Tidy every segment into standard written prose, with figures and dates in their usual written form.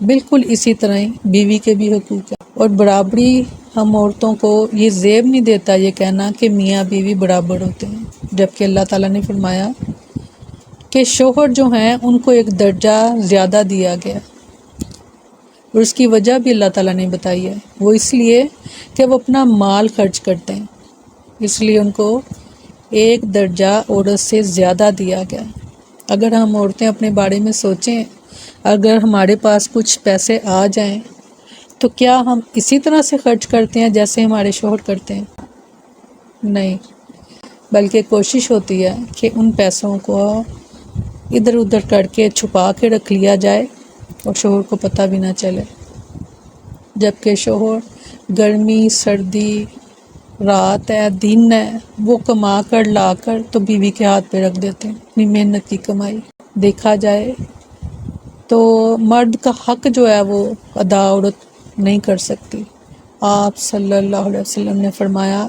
بالکل اسی طرح ہی بیوی کے بھی حقوق ہیں، اور برابری ہم عورتوں کو یہ زیب نہیں دیتا یہ کہنا کہ میاں بیوی برابر ہوتے ہیں، جبکہ اللہ تعالیٰ نے فرمایا کہ شوہر جو ہیں ان کو ایک درجہ زیادہ دیا گیا، اور اس کی وجہ بھی اللہ تعالیٰ نے بتائی ہے، وہ اس لیے کہ وہ اپنا مال خرچ کرتے ہیں، اس لیے ان کو ایک درجہ عورت سے زیادہ دیا گیا۔ اگر ہم عورتیں اپنے بارے میں سوچیں، اگر ہمارے پاس کچھ پیسے آ جائیں تو کیا ہم اسی طرح سے خرچ کرتے ہیں جیسے ہمارے شوہر کرتے ہیں؟ نہیں، بلکہ کوشش ہوتی ہے کہ ان پیسوں کو ادھر ادھر کر کے چھپا کے رکھ لیا جائے اور شوہر کو پتہ بھی نہ چلے، جبکہ شوہر گرمی سردی رات ہے دن ہے وہ کما کر لا کر تو بیوی کے ہاتھ پہ رکھ دیتے ہیں اپنی محنت کی کمائی۔ دیکھا جائے تو مرد کا حق جو ہے وہ ادا عورت نہیں کر سکتی۔ آپ صلی اللہ علیہ وسلم نے فرمایا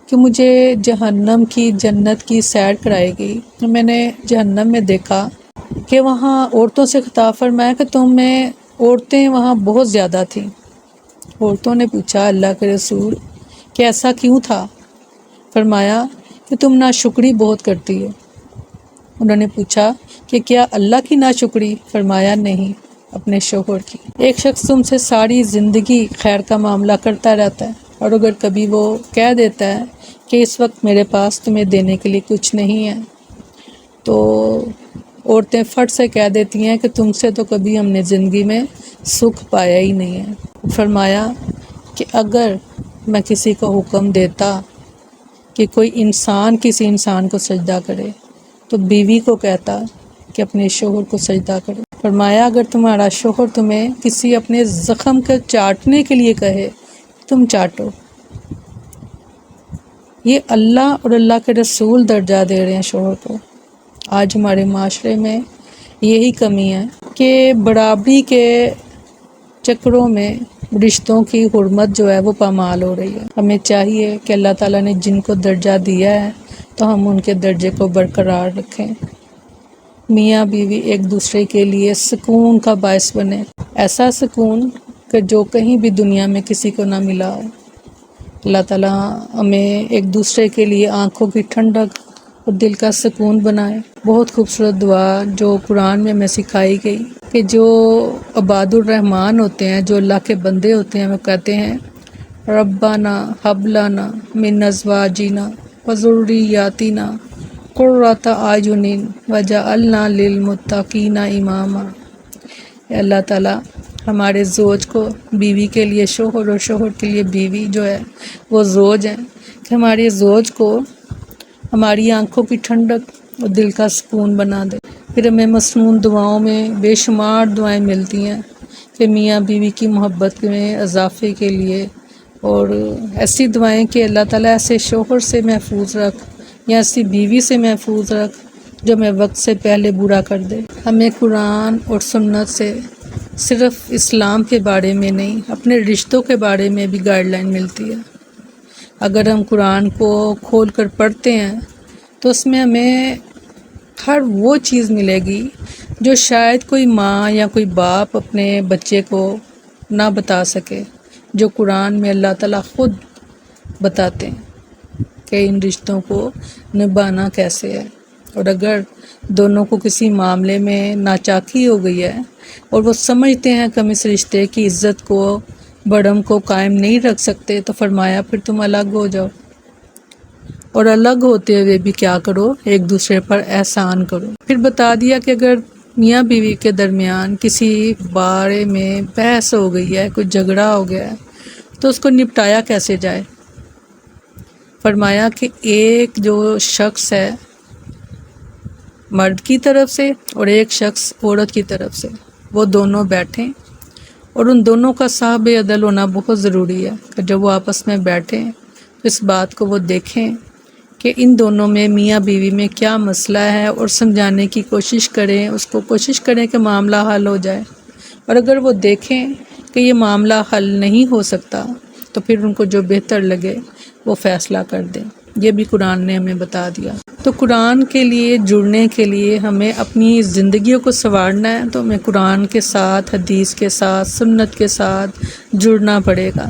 کہ مجھے جہنم کی جنت کی سیر کرائی گئی، میں نے جہنم میں دیکھا کہ وہاں عورتوں سے خطاب فرمایا کہ تم میں عورتیں وہاں بہت زیادہ تھیں۔ عورتوں نے پوچھا اللہ کے رسول کہ ایسا کیوں تھا؟ فرمایا کہ تم ناشکری بہت کرتی ہو۔ انہوں نے پوچھا کہ کیا اللہ کی ناشکری؟ فرمایا نہیں، اپنے شوہر کی۔ ایک شخص تم سے ساری زندگی خیر کا معاملہ کرتا رہتا ہے، اور اگر کبھی وہ کہہ دیتا ہے کہ اس وقت میرے پاس تمہیں دینے کے لیے کچھ نہیں ہے، تو عورتیں فٹ سے کہہ دیتی ہیں کہ تم سے تو کبھی ہم نے زندگی میں سکھ پایا ہی نہیں ہے۔ فرمایا کہ اگر میں کسی کو حکم دیتا کہ کوئی انسان کسی انسان کو سجدہ کرے تو بیوی کو کہتا کہ اپنے شوہر کو سجدہ کرو۔ فرمایا اگر تمہارا شوہر تمہیں کسی اپنے زخم کو چاٹنے کے لیے کہے تم چاٹو۔ یہ اللہ اور اللہ کے رسول درجہ دے رہے ہیں شوہر کو۔ آج ہمارے معاشرے میں یہی کمی ہے کہ برابری کے چکروں میں رشتوں کی حرمت جو ہے وہ پامال ہو رہی ہے۔ ہمیں چاہیے کہ اللہ تعالیٰ نے جن کو درجہ دیا ہے تو ہم ان کے درجے کو برقرار رکھیں، میاں بیوی ایک دوسرے کے لیے سکون کا باعث بنے، ایسا سکون کہ جو کہیں بھی دنیا میں کسی کو نہ ملا ہو۔ اللہ تعالیٰ ہمیں ایک دوسرے کے لیے آنکھوں کی ٹھنڈک اور دل کا سکون بنائے۔ بہت خوبصورت دعا جو قرآن میں ہمیں سکھائی گئی کہ جو عباد الرحمن ہوتے ہیں، جو اللہ کے بندے ہوتے ہیں، وہ کہتے ہیں ربنا ہب لنا من ازواجنا وذریاتنا قرۃ اعین وجعلنا للمتقین اماما۔ اللہ تعالیٰ ہمارے زوج کو، بیوی کے لیے شوہر اور شوہر کے لیے بیوی جو ہے وہ زوج ہیں، کہ ہمارے زوج کو ہماری آنکھوں کی ٹھنڈک اور دل کا سکون بنا دے۔ پھر ہمیں مسنون دعاؤں میں بے شمار دعائیں ملتی ہیں کہ میاں بیوی کی محبت میں اضافے کے لیے، اور ایسی دعائیں کہ اللہ تعالیٰ ایسے شوہر سے محفوظ رکھ یا ایسی بیوی سے محفوظ رکھ جو ہمیں وقت سے پہلے برا کر دے۔ ہمیں قرآن اور سنت سے صرف اسلام کے بارے میں نہیں، اپنے رشتوں کے بارے میں بھی گائیڈ لائن ملتی ہے۔ اگر ہم قرآن کو کھول کر پڑھتے ہیں تو اس میں ہمیں ہر وہ چیز ملے گی جو شاید کوئی ماں یا کوئی باپ اپنے بچے کو نہ بتا سکے، جو قرآن میں اللہ تعالیٰ خود بتاتے ہیں کہ ان رشتوں کو نبھانا کیسے ہے۔ اور اگر دونوں کو کسی معاملے میں ناچاکی ہو گئی ہے اور وہ سمجھتے ہیں کہ ہم اس رشتے کی عزت کو، بڑھم کو قائم نہیں رکھ سکتے، تو فرمایا پھر تم الگ ہو جاؤ، اور الگ ہوتے ہوئے بھی کیا کرو، ایک دوسرے پر احسان کرو۔ پھر بتا دیا کہ اگر میاں بیوی کے درمیان کسی بارے میں بحث ہو گئی ہے، کوئی جھگڑا ہو گیا ہے، تو اس کو نپٹایا کیسے جائے۔ فرمایا کہ ایک جو شخص ہے مرد کی طرف سے اور ایک شخص عورت کی طرف سے، وہ دونوں بیٹھیں، اور ان دونوں کا صاحب عدل ہونا بہت ضروری ہے کہ جب وہ آپس میں بیٹھیں تو اس بات کو وہ دیکھیں کہ ان دونوں میں میاں بیوی میں کیا مسئلہ ہے، اور سمجھانے کی کوشش کریں، اس کو کوشش کریں کہ معاملہ حل ہو جائے۔ اور اگر وہ دیکھیں کہ یہ معاملہ حل نہیں ہو سکتا تو پھر ان کو جو بہتر لگے وہ فیصلہ کر دیں۔ یہ بھی قرآن نے ہمیں بتا دیا۔ تو قرآن کے لیے جڑنے کے لیے ہمیں اپنی زندگیوں کو سنوارنا ہے تو ہمیں قرآن کے ساتھ، حدیث کے ساتھ، سنت کے ساتھ جڑنا پڑے گا،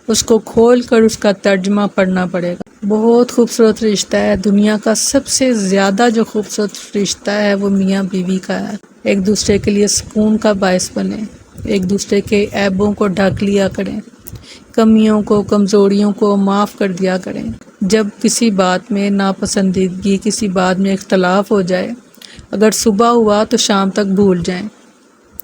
اس کو کھول کر اس کا ترجمہ پڑھنا پڑے گا۔ بہت خوبصورت رشتہ ہے، دنیا کا سب سے زیادہ جو خوبصورت رشتہ ہے وہ میاں بیوی کا ہے۔ ایک دوسرے کے لیے سکون کا باعث بنے، ایک دوسرے کے عیبوں کو ڈھک لیا کریں، کمیوں کو، کمزوریوں کو معاف کر دیا کریں۔ جب کسی بات میں ناپسندیدگی، کسی بات میں اختلاف ہو جائے، اگر صبح ہوا تو شام تک بھول جائیں،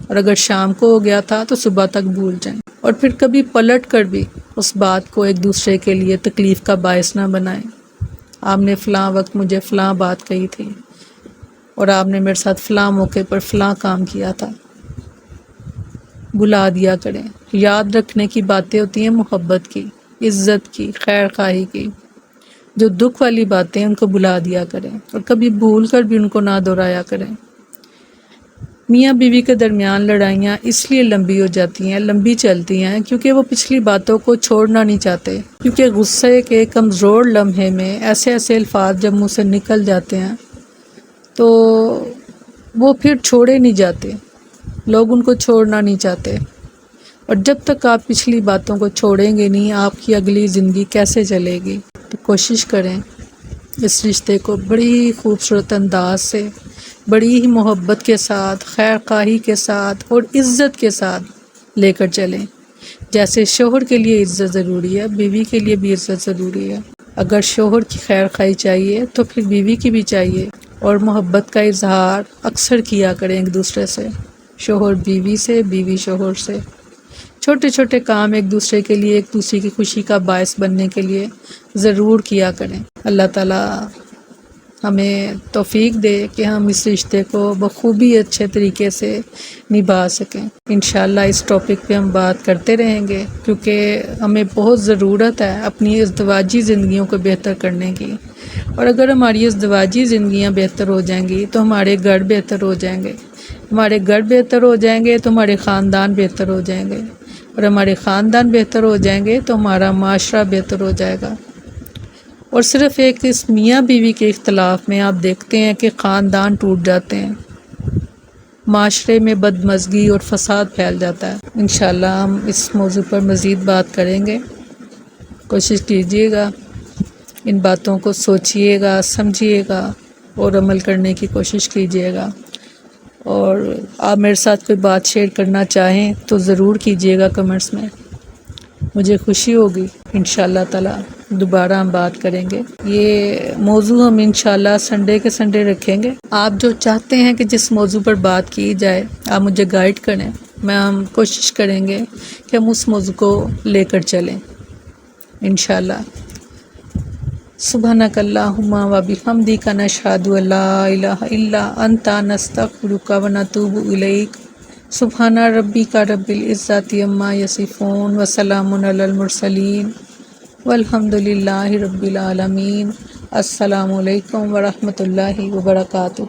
اور اگر شام کو ہو گیا تھا تو صبح تک بھول جائیں، اور پھر کبھی پلٹ کر بھی اس بات کو ایک دوسرے کے لیے تکلیف کا باعث نہ بنائیں۔ آپ نے فلاں وقت مجھے فلاں بات کہی تھی، اور آپ نے میرے ساتھ فلاں موقع پر فلاں کام کیا تھا، بلا دیا کریں۔ یاد رکھنے کی باتیں ہوتی ہیں محبت کی، عزت کی، خیر خواہی کی۔ جو دکھ والی باتیں ان کو بلا دیا کریں، اور کبھی بھول کر بھی ان کو نہ دہرایا کریں۔ میاں بیوی کے درمیان لڑائیاں اس لیے لمبی ہو جاتی ہیں، لمبی چلتی ہیں، کیونکہ وہ پچھلی باتوں کو چھوڑنا نہیں چاہتے، کیونکہ غصے کے کمزور لمحے میں ایسے ایسے الفاظ جب منہ سے نکل جاتے ہیں تو وہ پھر چھوڑے نہیں جاتے، لوگ ان کو چھوڑنا نہیں چاہتے، اور جب تک آپ پچھلی باتوں کو چھوڑیں گے نہیں، آپ کی اگلی زندگی کیسے چلے گی؟ تو کوشش کریں اس رشتے کو بڑی خوبصورت انداز سے، بڑی ہی محبت کے ساتھ، خیر خواہی کے ساتھ اور عزت کے ساتھ لے کر چلیں۔ جیسے شوہر کے لیے عزت ضروری ہے، بیوی کے لیے بھی عزت ضروری ہے۔ اگر شوہر کی خیر خواہی چاہیے تو پھر بیوی کی بھی چاہیے، اور محبت کا اظہار اکثر کیا کریں ایک دوسرے سے، شوہر بیوی سے، بیوی شوہر سے۔ چھوٹے چھوٹے کام ایک دوسرے کے لیے، ایک دوسرے کی خوشی کا باعث بننے کے لیے ضرور کیا کریں۔ اللہ تعالیٰ ہمیں توفیق دے کہ ہم اس رشتے کو بخوبی اچھے طریقے سے نبھا سکیں۔ انشاءاللہ اس ٹاپک پہ ہم بات کرتے رہیں گے، کیونکہ ہمیں بہت ضرورت ہے اپنی ازدواجی زندگیوں کو بہتر کرنے کی، اور اگر ہماری ازدواجی زندگیاں بہتر ہو جائیں گی تو ہمارے گھر بہتر ہو جائیں گے، ہمارے گھر بہتر ہو جائیں گے تو ہمارے خاندان بہتر ہو جائیں گے، اور ہمارے خاندان بہتر ہو جائیں گے تو ہمارا معاشرہ بہتر ہو جائے گا۔ اور صرف ایک اس میاں بیوی کے اختلاف میں آپ دیکھتے ہیں کہ خاندان ٹوٹ جاتے ہیں، معاشرے میں بدمزگی اور فساد پھیل جاتا ہے۔ انشاءاللہ ہم اس موضوع پر مزید بات کریں گے، کوشش کیجیے گا، ان باتوں کو سوچیے گا، سمجھیے گا اور عمل کرنے کی کوشش کیجیے گا۔ اور آپ میرے ساتھ کوئی بات شیئر کرنا چاہیں تو ضرور کیجیے گا کمنٹس میں، مجھے خوشی ہوگی۔ انشاءاللہ تعالی دوبارہ ہم بات کریں گے۔ یہ موضوع ہم انشاءاللہ سنڈے کے سنڈے رکھیں گے۔ آپ جو چاہتے ہیں کہ جس موضوع پر بات کی جائے آپ مجھے گائیڈ کریں، ہم کوشش کریں گے کہ ہم اس موضوع کو لے کر چلیں انشاءاللہ۔ سبحانک اللہم و بحمدک نشہد ان لا الہ الا انت نستغفرک و نتوب الیک۔ سبحان ربک رب العزت عما یصفون وسلام علی المرسلین والحمد للہ رب العالمین۔ السلام علیکم ورحمۃ اللہ وبرکاتہ۔